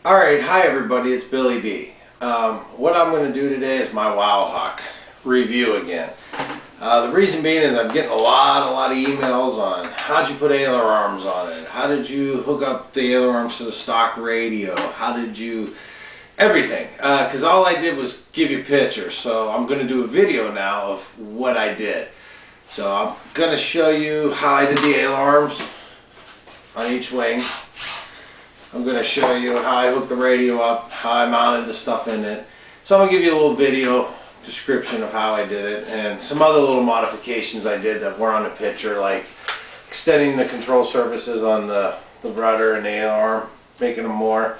Alright, hi everybody, it's Billy D. What I'm going to do today is my Wow Hawk review again. The reason being is I'm getting a lot of emails on how'd you put ailer arms on it, how did you hook up the ailer arms to the stock radio, how did you, everything. Because all I did was give you pictures, so I'm going to do a video now of what I did. So I'm going to show you how I did the ailer arms on each wing. I'm going to show you how I hooked the radio up, how I mounted the stuff in it. So I'm going to give you a little video description of how I did it and some other little modifications I did that were on the picture, like extending the control surfaces on the rudder and the ailer arm, making them more,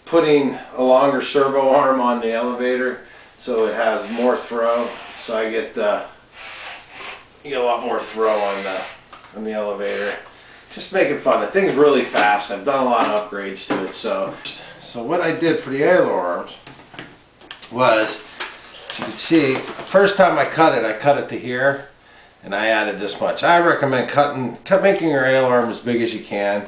putting a longer servo arm on the elevator so it has more throw, so I get a lot more throw on the elevator. Just make it fun. The thing's really fast. I've done a lot of upgrades to it. So what I did for the ailer arms was, as you can see, the first time I cut it to here, and I added this much. I recommend making your ailer arm as big as you can,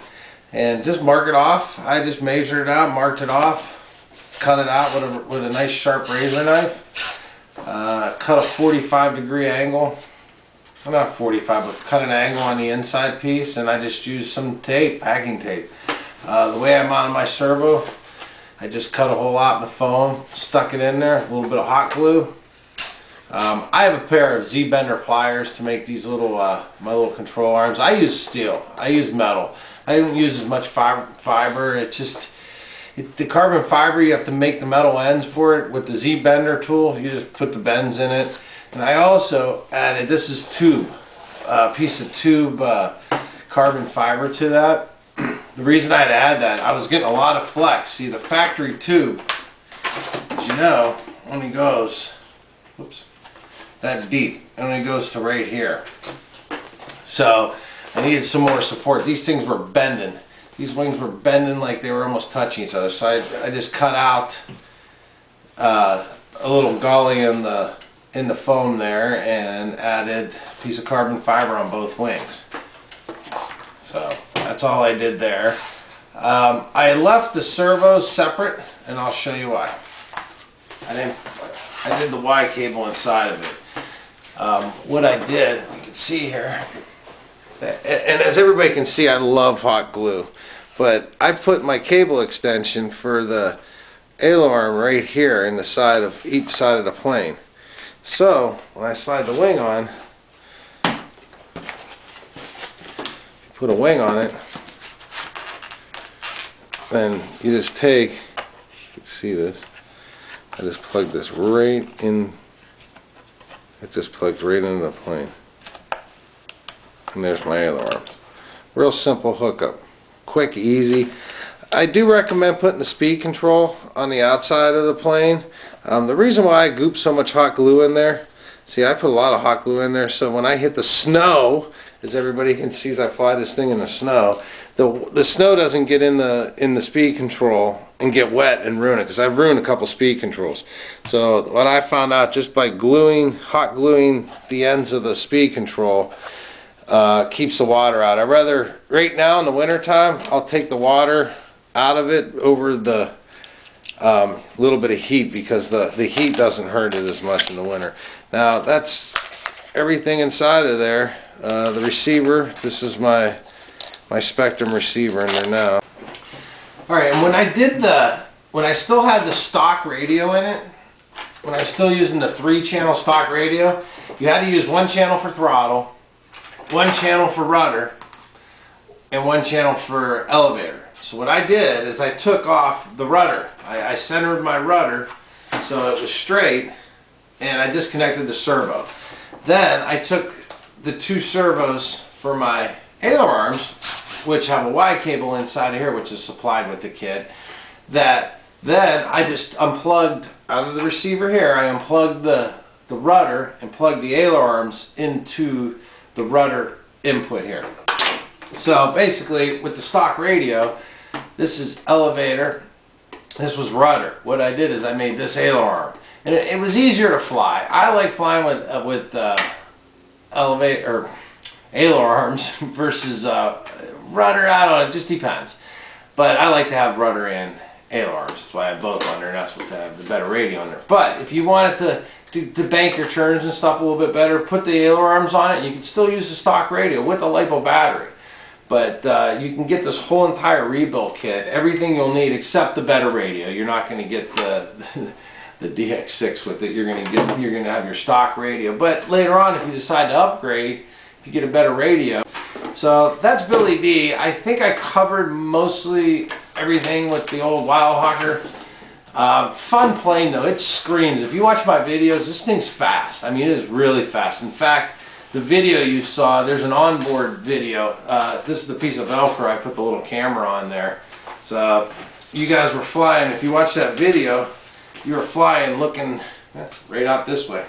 and just mark it off. I just measured it out, marked it off, cut it out with a nice sharp razor knife. Cut a 45-degree angle. Not 45, but cut an angle on the inside piece, and I just used some tape, packing tape. The way I mounted my servo, I just cut a whole lot in the foam, stuck it in there, a little bit of hot glue. I have a pair of Z-bender pliers to make these little, my little control arms. I use steel, I use metal. I didn't use as much fiber. The carbon fiber, you have to make the metal ends for it. With the Z-bender tool, you just put the bends in it. And I also added, this is tube, a piece of tube carbon fiber to that. The reason I'd add that, I was getting a lot of flex. See, the factory tube, as you know, only goes, that deep. It only goes to right here. So I needed some more support. These things were bending. These wings were bending like they were almost touching each other. So I just cut out a little gully in the foam there and added a piece of carbon fiber on both wings. So that's all I did there. I left the servos separate, and I'll show you why. I did the Y cable inside of it. What I did, you can see here, and as everybody can see, I love hot glue, but I put my cable extension for the ailer arm right here in the side of each side of the plane. So when I slide the wing on, put a wing on it, then you just take, you can see this, I just plugged this right in, it just plugged right into the plane. And there's my ailer arms. Real simple hookup. Quick, easy. I do recommend putting the speed control on the outside of the plane. The reason why I goop so much hot glue in there, see, I put a lot of hot glue in there, so when I hit the snow, as everybody can see as I fly this thing in the snow, the snow doesn't get in the speed control and get wet and ruin it, because I've ruined a couple speed controls. So what I found out, just by hot gluing the ends of the speed control, keeps the water out. I'd rather, right now in the winter time, I'll take the water out of it over the little bit of heat, because the heat doesn't hurt it as much in the winter. Now that's everything inside of there. The receiver, this is my Spectrum receiver in there now. Alright, and when I still had the stock radio in it, when I was still using the 3-channel stock radio, you had to use 1 channel for throttle, 1 channel for rudder, and 1 channel for elevator. So what I did is I took off the rudder. I centered my rudder so it was straight, and I disconnected the servo. Then I took the 2 servos for my ailer arms, which have a Y cable inside of here, which is supplied with the kit, that then I just unplugged out of the receiver here. I unplugged the rudder and plugged the ailer arms into the rudder input here. So basically, with the stock radio, this is elevator, this was rudder. What I did is I made this ailer arm, and it was easier to fly. I like flying with elevator or ailer arms versus rudder. I don't know, it just depends. But I like to have rudder and ailerons. That's why I have both on there, and that's what to have the better radio on there. But if you want it to bank your turns and stuff a little bit better, put the ailerons on it. You can still use the stock radio with the LiPo battery. But you can get this whole entire rebuild kit, everything you'll need except the better radio. You're not going to get the DX6 with it. You're going to have your stock radio. But later on, if you decide to upgrade, if you get a better radio. So that's Billy D. I think I covered mostly everything with the old Wildhawker. Fun plane though. It screams. If you watch my videos, this thing's fast. I mean, it is really fast. In fact, the video you saw, there's an onboard video. This is the piece of Velcro. I put the little camera on there. So you guys were flying. If you watch that video, you were flying looking right out this way.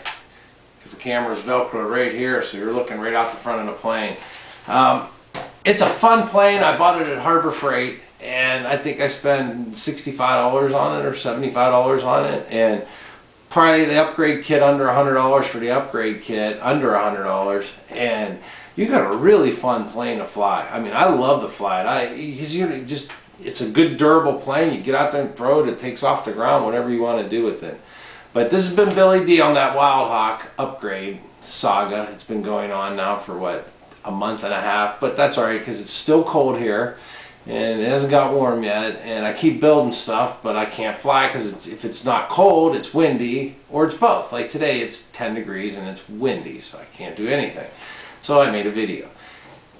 Because the camera's Velcro right here, so you're looking right out the front of the plane. It's a fun plane. I bought it at Harbor Freight, and I think I spent $65 on it or $75 on it. And probably the upgrade kit under $100 for the upgrade kit, under $100, and you got a really fun plane to fly. I mean, I love to fly it. It's a good durable plane. You get out there and throw it, it takes off the ground, whatever you want to do with it. But this has been Billy D on that Wildhawk upgrade saga. It's been going on now for what, a month and a half, but that's alright because it's still cold here. And it hasn't got warm yet, and I keep building stuff, but I can't fly because if it's not cold, it's windy, or it's both. Like today, it's 10 degrees and it's windy, so I can't do anything. So I made a video.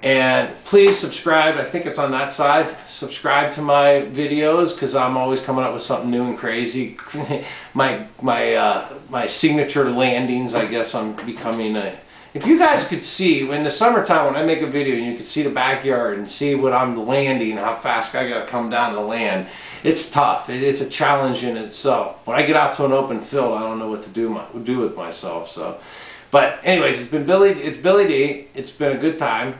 And please subscribe. I think it's on that side. Subscribe to my videos because I'm always coming up with something new and crazy. my signature landings, I guess I'm becoming a... If you guys could see, in the summertime when I make a video and you could see the backyard and see what I'm landing, how fast I got to come down to land, it's tough. It's a challenge in itself. When I get out to an open field, I don't know what to do with myself. So, but anyways, it's Billy D. It's been a good time.